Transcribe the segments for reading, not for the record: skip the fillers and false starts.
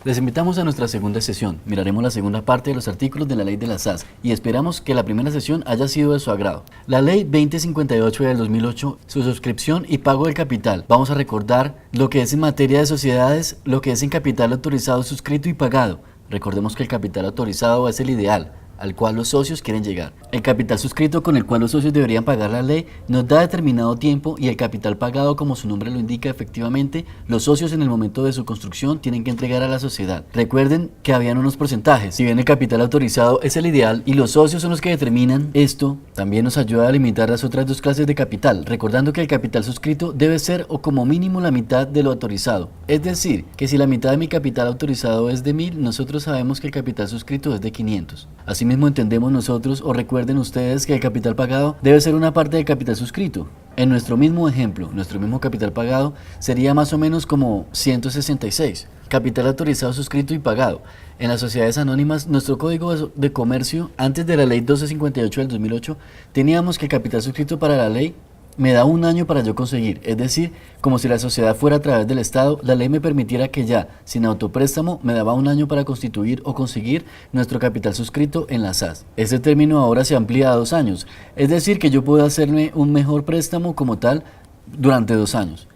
Les invitamos a nuestra segunda sesión. Miraremos la segunda parte de los artículos de la Ley de las SAS y esperamos que la primera sesión haya sido de su agrado. La Ley 2058 del 2008, su suscripción y pago del capital. Vamos a recordar lo que es en materia de sociedades, lo que es en capital autorizado, suscrito y pagado. Recordemos que el capital autorizado es el ideal al cual los socios quieren llegar. El capital suscrito con el cual los socios deberían pagar la ley nos da determinado tiempo y el capital pagado, como su nombre lo indica, efectivamente, los socios en el momento de su construcción tienen que entregar a la sociedad. Recuerden que habían unos porcentajes. Si bien el capital autorizado es el ideal y los socios son los que determinan esto, también nos ayuda a limitar las otras dos clases de capital, recordando que el capital suscrito debe ser o como mínimo la mitad de lo autorizado. Es decir, que si la mitad de mi capital autorizado es de 1000, nosotros sabemos que el capital suscrito es de 500. Asimismo entendemos nosotros, o recuerden ustedes, que el capital pagado debe ser una parte del capital suscrito. En nuestro mismo ejemplo, nuestro mismo capital pagado sería más o menos como 166. Capital autorizado, suscrito y pagado. En las sociedades anónimas, nuestro código de comercio, antes de la ley 1258 del 2008, teníamos que el capital suscrito para la ley me da un año para yo conseguir, es decir, como si la sociedad fuera a través del Estado, la ley me permitiera que ya, sin autopréstamo, me daba un año para constituir o conseguir nuestro capital suscrito en la SAS. Este término ahora se amplía a 2 años, es decir, que yo puedo hacerme un mejor préstamo como tal durante 2 años.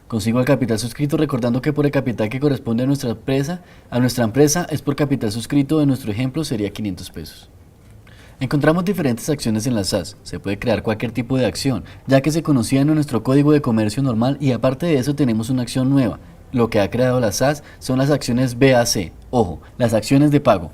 Consigo el capital suscrito recordando que por el capital que corresponde a nuestra empresa es por capital suscrito, de nuestro ejemplo sería 500 pesos. Encontramos diferentes acciones en la SAS. Se puede crear cualquier tipo de acción, ya que se conocía en nuestro código de comercio normal, y aparte de eso tenemos una acción nueva. Lo que ha creado la SAS son las acciones BAC, ojo, las acciones de pago.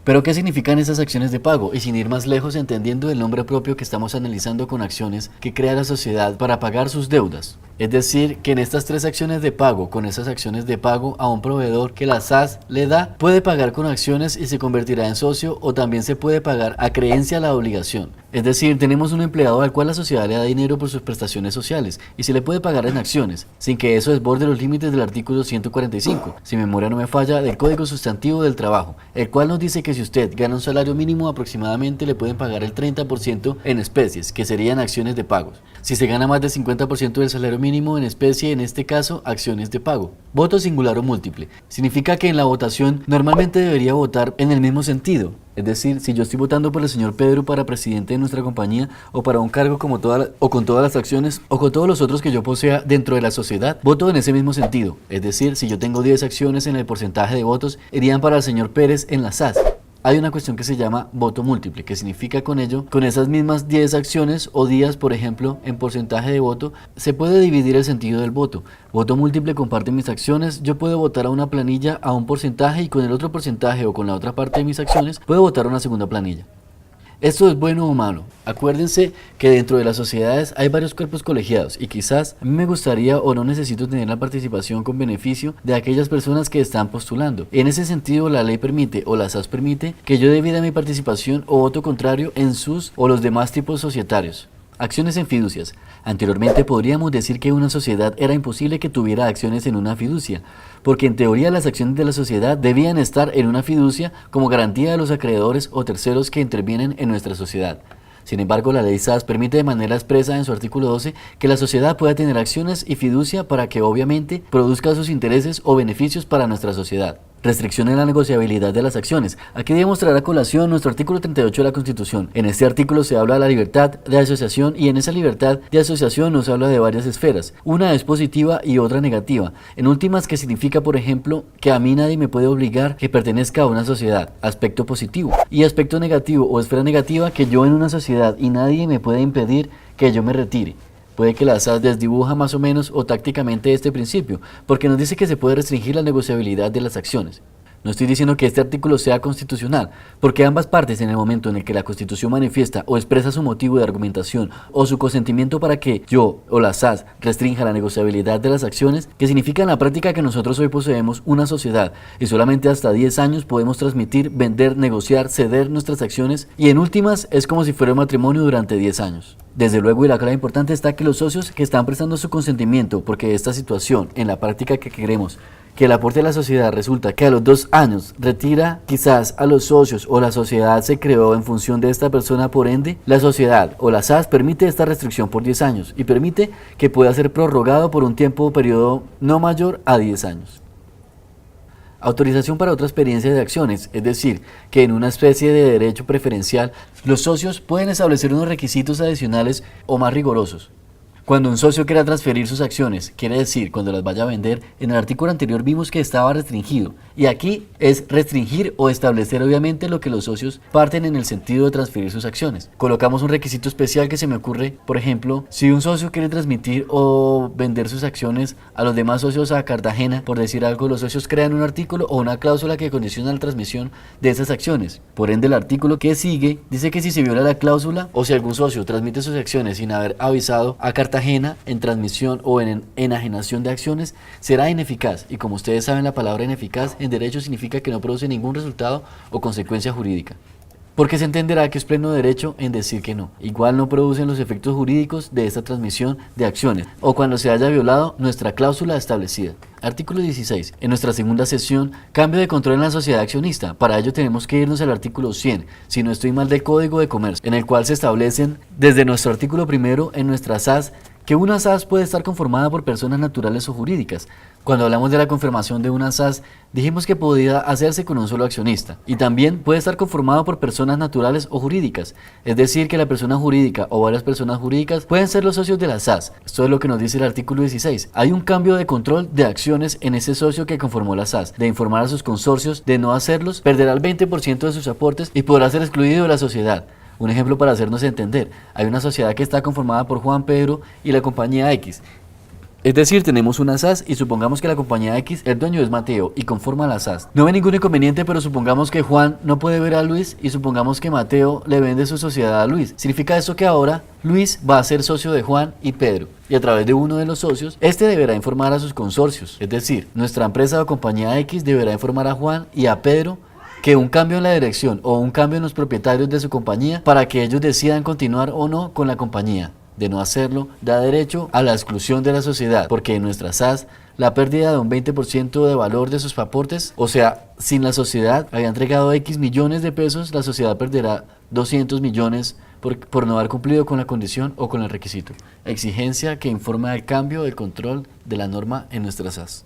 ¿Pero qué significan esas acciones de pago? Y sin ir más lejos, entendiendo el nombre propio que estamos analizando con acciones que crea la sociedad para pagar sus deudas. Es decir, que en estas 3 acciones de pago, con esas acciones de pago a un proveedor que la SAS le da, puede pagar con acciones y se convertirá en socio, o también se puede pagar a creencia la obligación. Es decir, tenemos un empleado al cual la sociedad le da dinero por sus prestaciones sociales y se le puede pagar en acciones, sin que eso desborde los límites del artículo 145, si mi memoria no me falla, del Código Sustantivo del Trabajo, el cual nos dice que si usted gana un salario mínimo aproximadamente le pueden pagar el 30% en especies, que serían acciones de pagos. Si se gana más del 50% del salario mínimo en especie, en este caso, acciones de pago. Voto singular o múltiple. Significa que en la votación normalmente debería votar en el mismo sentido. Es decir, si yo estoy votando por el señor Pedro para presidente de nuestra compañía, o para un cargo con todas las acciones, o con todos los otros que yo posea dentro de la sociedad, voto en ese mismo sentido. Es decir, si yo tengo 10 acciones, en el porcentaje de votos irían para el señor Pérez en la SAS. Hay una cuestión que se llama voto múltiple, que significa con ello, con esas mismas 10 acciones o días, por ejemplo, en porcentaje de voto, se puede dividir el sentido del voto. Voto múltiple comparte mis acciones, yo puedo votar a una planilla a un porcentaje y con el otro porcentaje o con la otra parte de mis acciones, puedo votar a una segunda planilla. ¿Esto es bueno o malo? Acuérdense que dentro de las sociedades hay varios cuerpos colegiados y quizás a mí me gustaría o no necesito tener la participación con beneficio de aquellas personas que están postulando. En ese sentido, la ley permite, o la SAS permite, que yo divida mi participación o voto contrario en sus o los demás tipos societarios. Acciones en fiducias. Anteriormente podríamos decir que una sociedad era imposible que tuviera acciones en una fiducia, porque en teoría las acciones de la sociedad debían estar en una fiducia como garantía de los acreedores o terceros que intervienen en nuestra sociedad. Sin embargo, la ley SAS permite de manera expresa en su artículo 12 que la sociedad pueda tener acciones y fiducia para que obviamente produzca sus intereses o beneficios para nuestra sociedad. Restricción en la negociabilidad de las acciones. Aquí debemos traer a colación nuestro artículo 38 de la Constitución. En este artículo se habla de la libertad de asociación, y en esa libertad de asociación nos habla de varias esferas. Una es positiva y otra negativa. En últimas, que significa, por ejemplo, que a mí nadie me puede obligar que pertenezca a una sociedad. Aspecto positivo. Y aspecto negativo o esfera negativa, que yo en una sociedad y nadie me puede impedir que yo me retire. Puede que la SAS desdibuja más o menos o tácticamente este principio, porque nos dice que se puede restringir la negociabilidad de las acciones. No estoy diciendo que este artículo sea constitucional, porque ambas partes, en el momento en el que la Constitución manifiesta o expresa su motivo de argumentación o su consentimiento para que yo o la SAS restrinja la negociabilidad de las acciones, que significa en la práctica que nosotros hoy poseemos una sociedad y solamente hasta 10 años podemos transmitir, vender, negociar, ceder nuestras acciones, y en últimas es como si fuera un matrimonio durante 10 años. Desde luego, y la clave importante está que los socios que están prestando su consentimiento, porque esta situación en la práctica que queremos que el aporte de la sociedad resulta que a los 2 años retira quizás a los socios, o la sociedad se creó en función de esta persona, por ende la sociedad o la SAS permite esta restricción por 10 años y permite que pueda ser prorrogado por un tiempo o periodo no mayor a 10 años. Autorización para otra experiencia de acciones, es decir, que en una especie de derecho preferencial, los socios pueden establecer unos requisitos adicionales o más rigurosos. Cuando un socio quiera transferir sus acciones, quiere decir cuando las vaya a vender, en el artículo anterior vimos que estaba restringido, y aquí es restringir o establecer obviamente lo que los socios parten en el sentido de transferir sus acciones. Colocamos un requisito especial que se me ocurre, por ejemplo, si un socio quiere transmitir o vender sus acciones a los demás socios a Cartagena, por decir algo, los socios crean un artículo o una cláusula que condiciona la transmisión de esas acciones. Por ende, el artículo que sigue dice que si se viola la cláusula o si algún socio transmite sus acciones sin haber avisado a Cartagena en transmisión o en enajenación de acciones, será ineficaz, y como ustedes saben, la palabra ineficaz en derecho significa que no produce ningún resultado o consecuencia jurídica, porque se entenderá que es pleno derecho en decir que no. Igual no producen los efectos jurídicos de esta transmisión de acciones o cuando se haya violado nuestra cláusula establecida. Artículo 16. En nuestra segunda sesión, cambio de control en la sociedad accionista. Para ello tenemos que irnos al artículo 100, si no estoy mal, del Código de Comercio, en el cual se establecen desde nuestro artículo primero en nuestra SAS que una SAS puede estar conformada por personas naturales o jurídicas. Cuando hablamos de la conformación de una SAS, dijimos que podía hacerse con un solo accionista, y también puede estar conformado por personas naturales o jurídicas, es decir, que la persona jurídica o varias personas jurídicas pueden ser los socios de la SAS. Esto es lo que nos dice el artículo 16. Hay un cambio de control de acciones en ese socio que conformó la SAS, de informar a sus consorcios, de no hacerlos, perderá el 20% de sus aportes y podrá ser excluido de la sociedad. Un ejemplo para hacernos entender: hay una sociedad que está conformada por Juan, Pedro y la compañía X. Es decir, tenemos una SAS y supongamos que la compañía X, el dueño es Mateo y conforma la SAS. No ve ningún inconveniente, pero supongamos que Juan no puede ver a Luis y supongamos que Mateo le vende su sociedad a Luis. Significa eso que ahora Luis va a ser socio de Juan y Pedro, y a través de uno de los socios, este deberá informar a sus consorcios. Es decir, nuestra empresa o compañía X deberá informar a Juan y a Pedro que un cambio en la dirección o un cambio en los propietarios de su compañía para que ellos decidan continuar o no con la compañía. De no hacerlo, da derecho a la exclusión de la sociedad, porque en nuestra SAS, la pérdida de un 20% de valor de sus aportes, o sea, sin la sociedad había entregado X millones de pesos, la sociedad perderá 200 millones por no haber cumplido con la condición o con el requisito. Exigencia que informa del cambio del control de la norma en nuestra SAS.